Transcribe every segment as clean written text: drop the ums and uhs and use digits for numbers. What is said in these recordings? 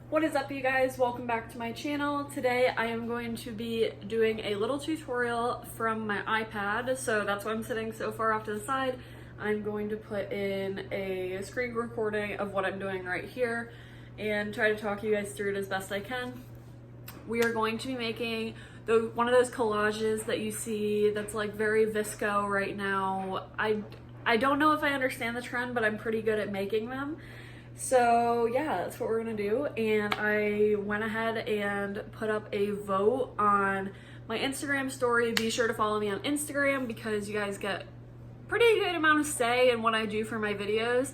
What is up, you guys? Welcome back to my channel. Today I am going to be doing a little tutorial from my iPad. So that's why I'm sitting so far off to the side. I'm going to put in a screen recording of what I'm doing right here and try to talk you guys through it as best I can. We are going to be making one of those collages that you see that's like very VSCO right now. I don't know if I understand the trend, but I'm pretty good at making them. So yeah, that's what we're gonna do. And I went ahead and put up a vote on my Instagram story. Be sure to follow me on Instagram because you guys get pretty good amount of say in what I do for my videos.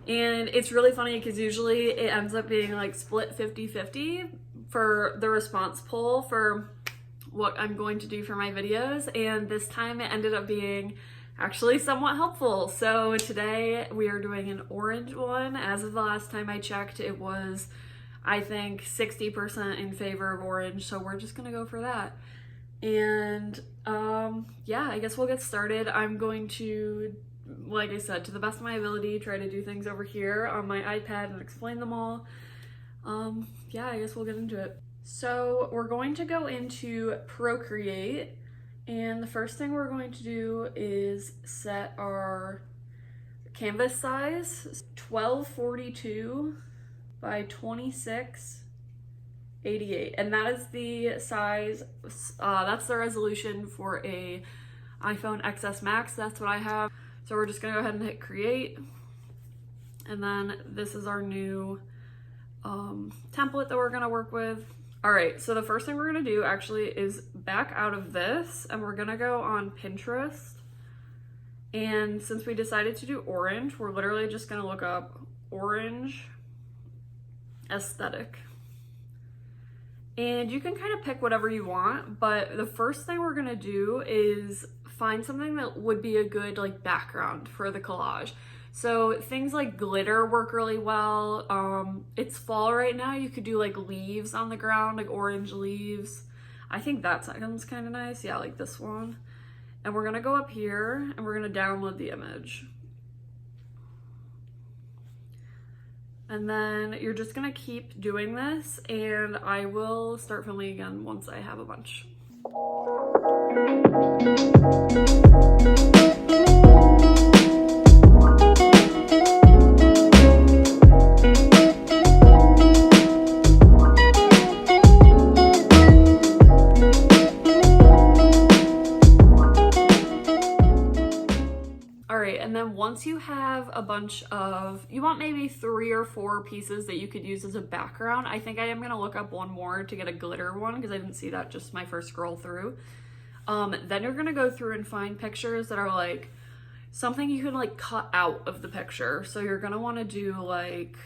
And it's really funny because usually it ends up being like split 50-50 for the response poll for what I'm going to do for my videos. And this time it ended up being actually somewhat helpful. So today we are doing an orange one. As of the last time I checked, it was, I think, 60% in favor of orange. So we're just gonna go for that. And yeah, I guess we'll get started. I'm going to, like I said, to the best of my ability, try to do things over here on my iPad and explain them all. Yeah, I guess we'll get into it. So we're going to go into Procreate. And the first thing we're going to do is set our canvas size, 1242 by 2688. And that is the size, that's the resolution for a iPhone XS Max. That's what I have. So we're just gonna go ahead and hit create. And then this is our new template that we're gonna work with. All right, so the first thing we're gonna do actually is back out of this and we're gonna go on Pinterest. And since we decided to do orange, we're literally just gonna look up orange aesthetic. And you can kind of pick whatever you want, but the first thing we're gonna do is find something that would be a good like background for the collage. So things like glitter work really well. It's fall right now. You could do like leaves on the ground, like orange leaves. I think that sounds kind of nice. Yeah, like this one. And we're gonna go up here and we're gonna download the image. And then you're just gonna keep doing this and I will start filming again once I have a bunch. Once you have a bunch of, you want maybe 3 or 4 pieces that you could use as a background. I think I am gonna look up one more to get a glitter one because I didn't see that just my first scroll through. Then you're gonna go through and find pictures that are like something you can like cut out of the picture. So you're gonna wanna do like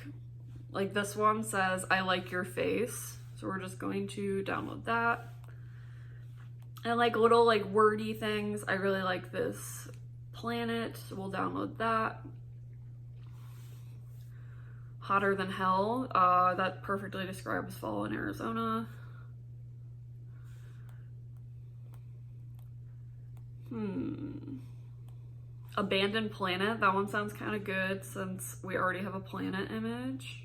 this one says, I like your face. So we're just going to download that. And like little like wordy things. I really like this planet, so we'll download that. Hotter than hell, that perfectly describes fall in Arizona. Abandoned planet, that one sounds kind of good since we already have a planet image.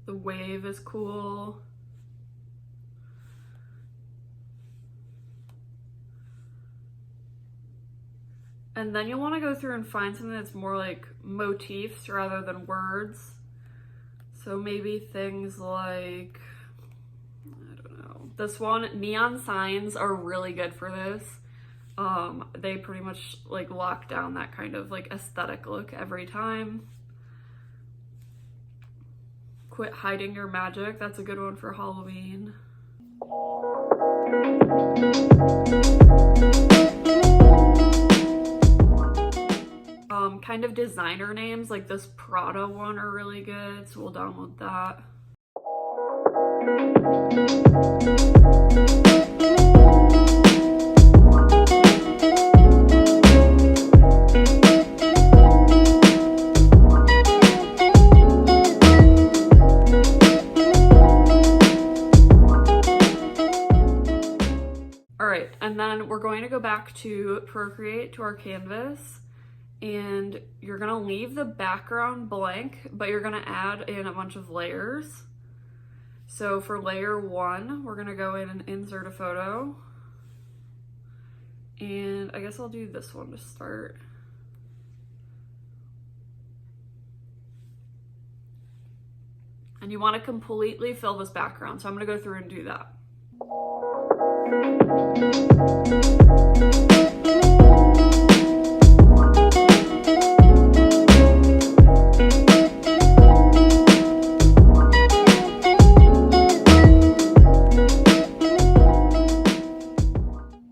The wave is cool. And then you'll want to go through and find something that's more like motifs rather than words. So maybe things like, I don't know, this one, neon signs are really good for this. They pretty much like lock down that kind of like aesthetic look every time. Quit hiding your magic, that's a good one for Halloween. Kind of designer names like this Prada one are really good, so we'll download that. going to go back to Procreate, to our canvas, and you're gonna leave the background blank, but you're gonna add in a bunch of layers. So for layer 1, we're gonna go in and insert a photo. And I guess I'll do this one to start. And you want to completely fill this background, so I'm going to go through and do that.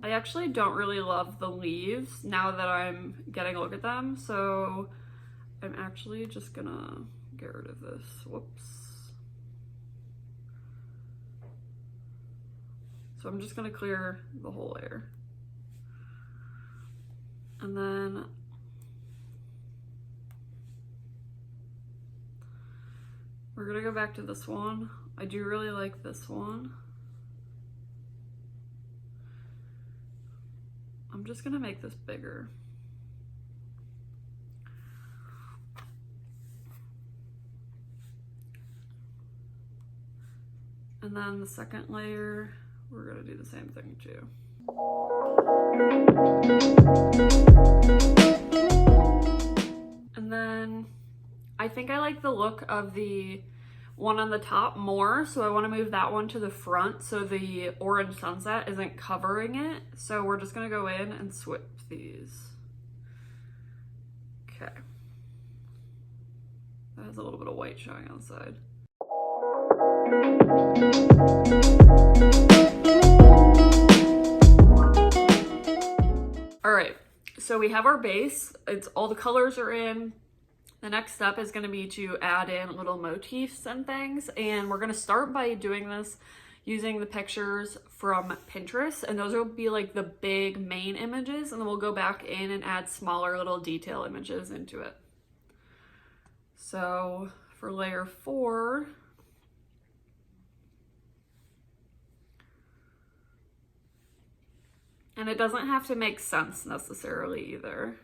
I actually don't really love the leaves now that I'm getting a look at them, so I'm actually just gonna get rid of this. Whoops. So I'm just gonna clear the whole layer. And then we're gonna go back to this one. I do really like this one. I'm just gonna make this bigger. And then the second layer, we're gonna do the same thing too. And then I think I like the look of the one on the top more, so I want to move that one to the front so the orange sunset isn't covering it. So we're just gonna go in and switch these. Okay. That has a little bit of white showing on the side. All right, so we have our base. It's all the colors are in. The next step is going to be to add in little motifs and things, and we're going to start by doing this using the pictures from Pinterest, and those will be like the big main images, and then we'll go back in and add smaller little detail images into it. So for layer 4, and it doesn't have to make sense necessarily either.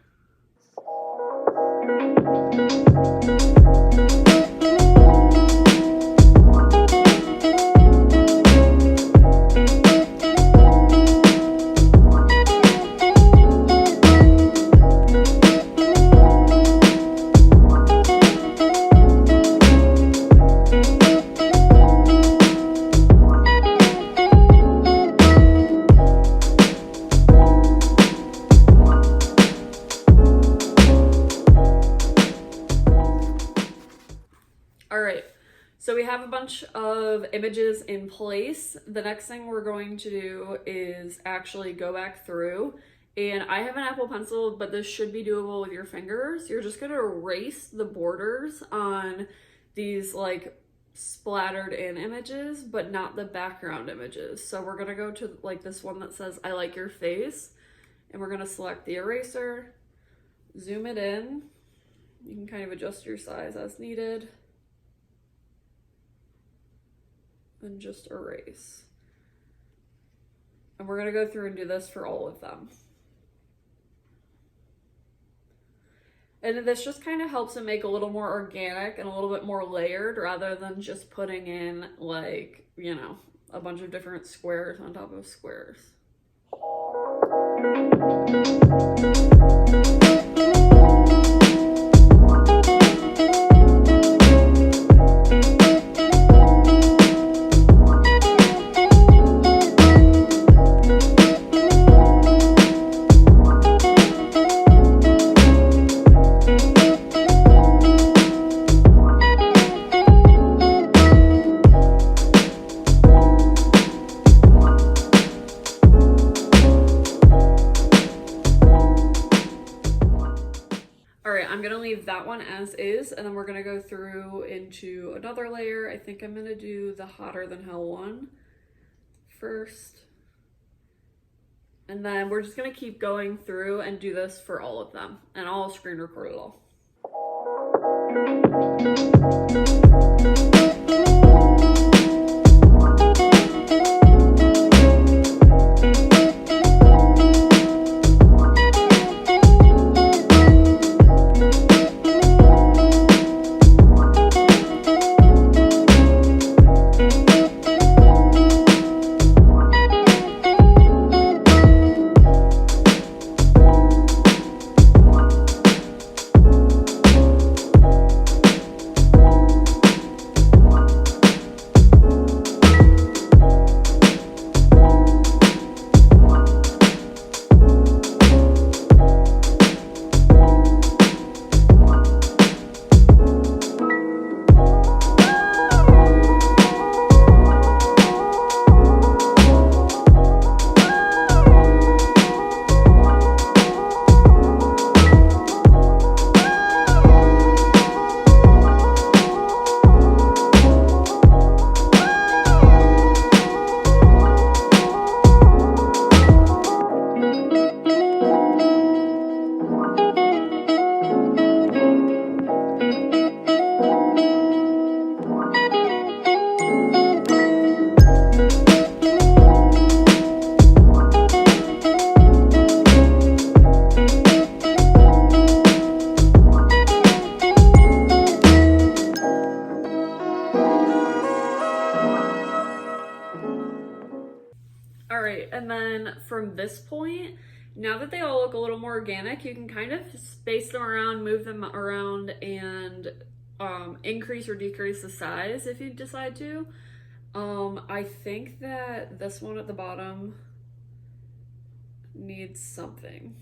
So we have a bunch of images in place. The next thing we're going to do is actually go back through, and I have an Apple Pencil, but this should be doable with your fingers. You're just gonna erase the borders on these like splattered in images, but not the background images. So we're gonna go to like this one that says, I like your face, and we're gonna select the eraser, zoom it in. You can kind of adjust your size as needed. And just erase. And we're going to go through and do this for all of them. And this just kind of helps it make a little more organic and a little bit more layered rather than just putting in like, you know, a bunch of different squares on top of squares. That one as is, and then we're gonna go through into another layer. I think I'm gonna do the hotter than hell one first, and then we're just gonna keep going through and do this for all of them, and I'll screen record it all. from this point. Now that they all look a little more organic, you can kind of space them around, move them around, and increase or decrease the size if you decide to. I think that this one at the bottom needs something.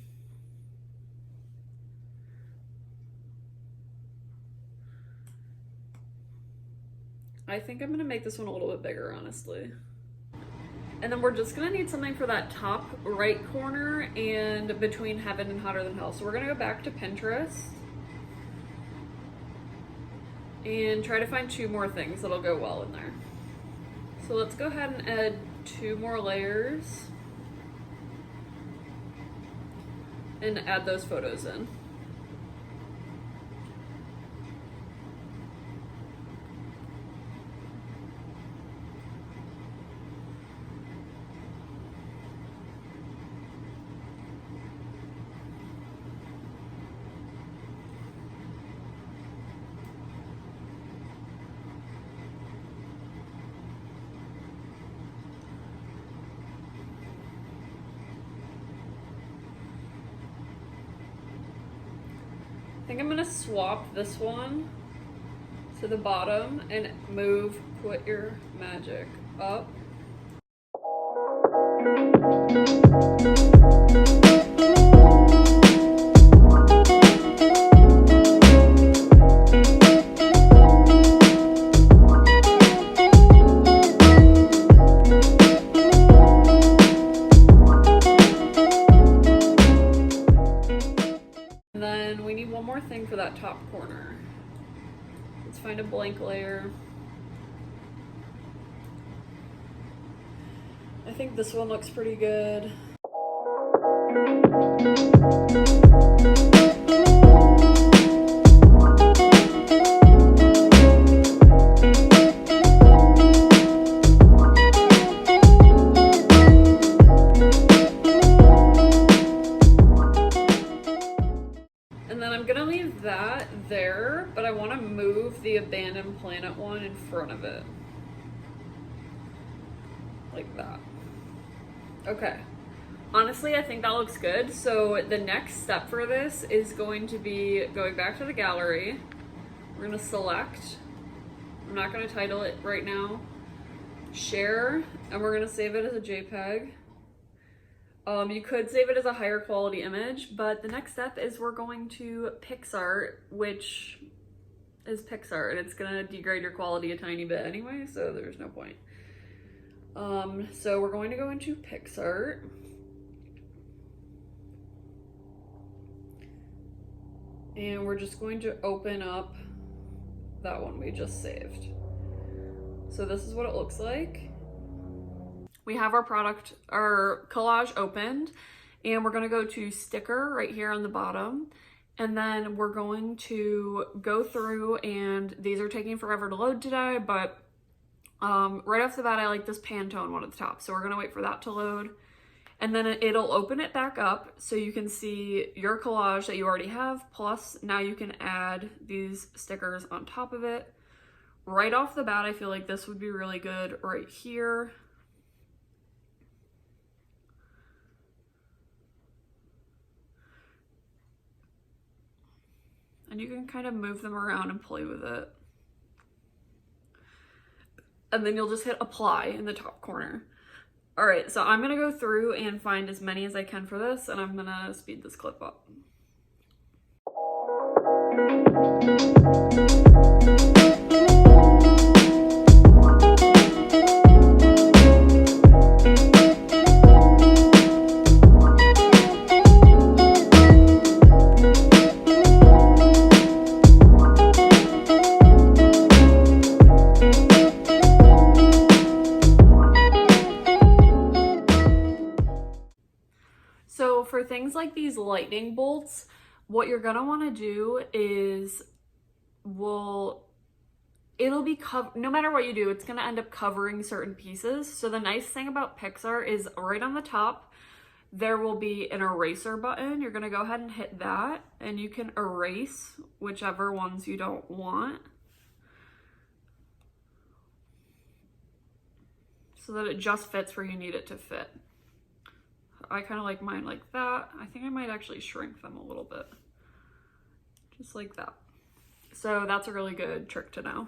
I think I'm gonna make this one a little bit bigger, honestly. And then we're just gonna need something for that top right corner and between heaven and hotter than hell. So we're gonna go back to Pinterest and try to find 2 more things that'll go well in there. So let's go ahead and add 2 more layers and add those photos in. I think I'm gonna swap this one to the bottom and move Quit Your Magic up. For that top corner, let's find a blank layer. I think this one looks pretty good. That there, but I want to move the abandoned planet one in front of it like that. Okay, honestly I think that looks good. So the next step for this is going to be going back to the gallery. We're going to select, I'm not going to title it right now, share, and we're going to save it as a JPEG. You could save it as a higher quality image, but the next step is we're going to PicsArt, which is PicsArt, and it's gonna degrade your quality a tiny bit anyway, so there's no point. So we're going to go into PicsArt. And we're just going to open up that one we just saved. So this is what it looks like. We have our collage opened, and we're gonna go to sticker right here on the bottom. And then we're going to go through, and these are taking forever to load today, but right off the bat, I like this Pantone one at the top. So we're gonna wait for that to load. And then it'll open it back up so you can see your collage that you already have. Plus now you can add these stickers on top of it. Right off the bat, I feel like this would be really good right here. And you can kind of move them around and play with it. And then you'll just hit apply in the top corner. All right, so I'm gonna go through and find as many as I can for this, and I'm gonna speed this clip up. So for things like these lightning bolts, what you're gonna wanna do is, it'll be no matter what you do, it's gonna end up covering certain pieces. So the nice thing about PicsArt is right on the top, there will be an eraser button. You're gonna go ahead and hit that, and you can erase whichever ones you don't want, so that it just fits where you need it to fit. I kind of like mine like that. I think I might actually shrink them a little bit. Just like that. So that's a really good trick to know.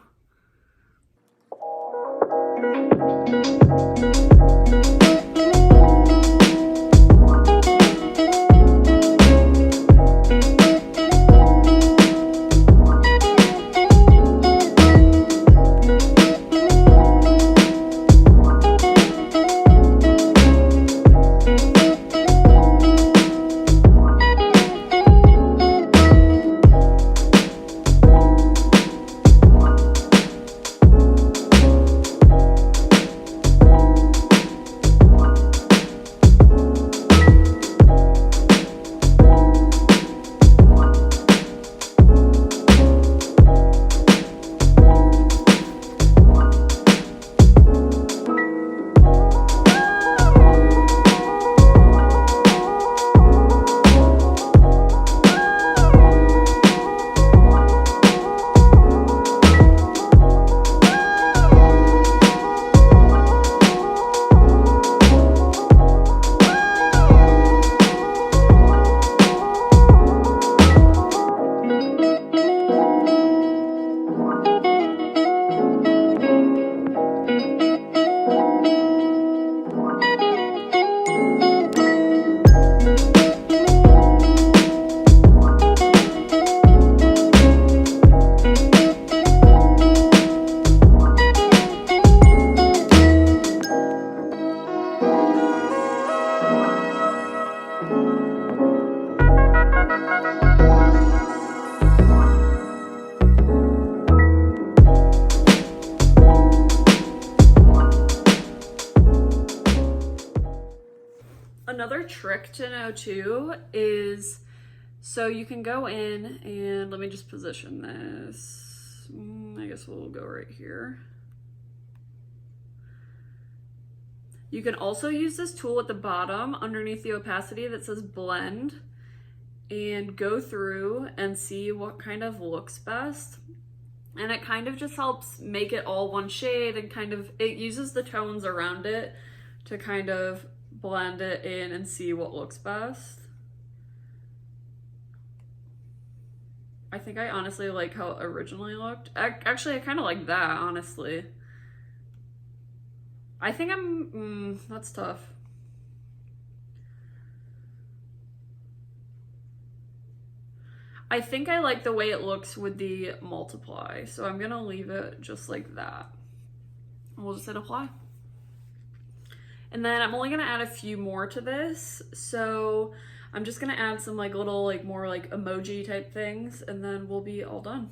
Another trick to know too is, so you can go in and let me just position this. I guess we'll go right here. You can also use this tool at the bottom underneath the opacity that says blend and go through and see what kind of looks best. And it kind of just helps make it all one shade, and kind of, it uses the tones around it to kind of blend it in and see what looks best. I think I honestly like how it originally looked. Actually, I kind of like that, honestly. I think that's tough. I think I like the way it looks with the multiply, so I'm gonna leave it just like that. We'll just hit apply. And then I'm only gonna add a few more to this. So I'm just gonna add some like little, like more like emoji type things, and then we'll be all done.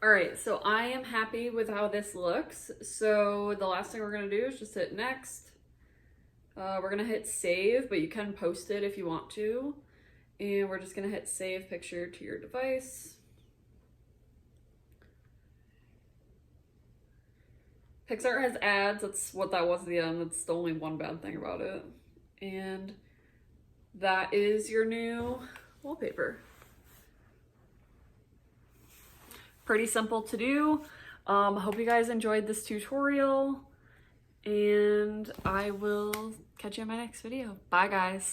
Alright, so I am happy with how this looks. So the last thing we're going to do is just hit next. We're going to hit save, but you can post it if you want to. And we're just going to hit save picture to your device. Pixar has ads, that's what that was at the end. That's the only one bad thing about it. And that is your new wallpaper. Pretty simple to do. Hope you guys enjoyed this tutorial, and I will catch you in my next video. Bye guys.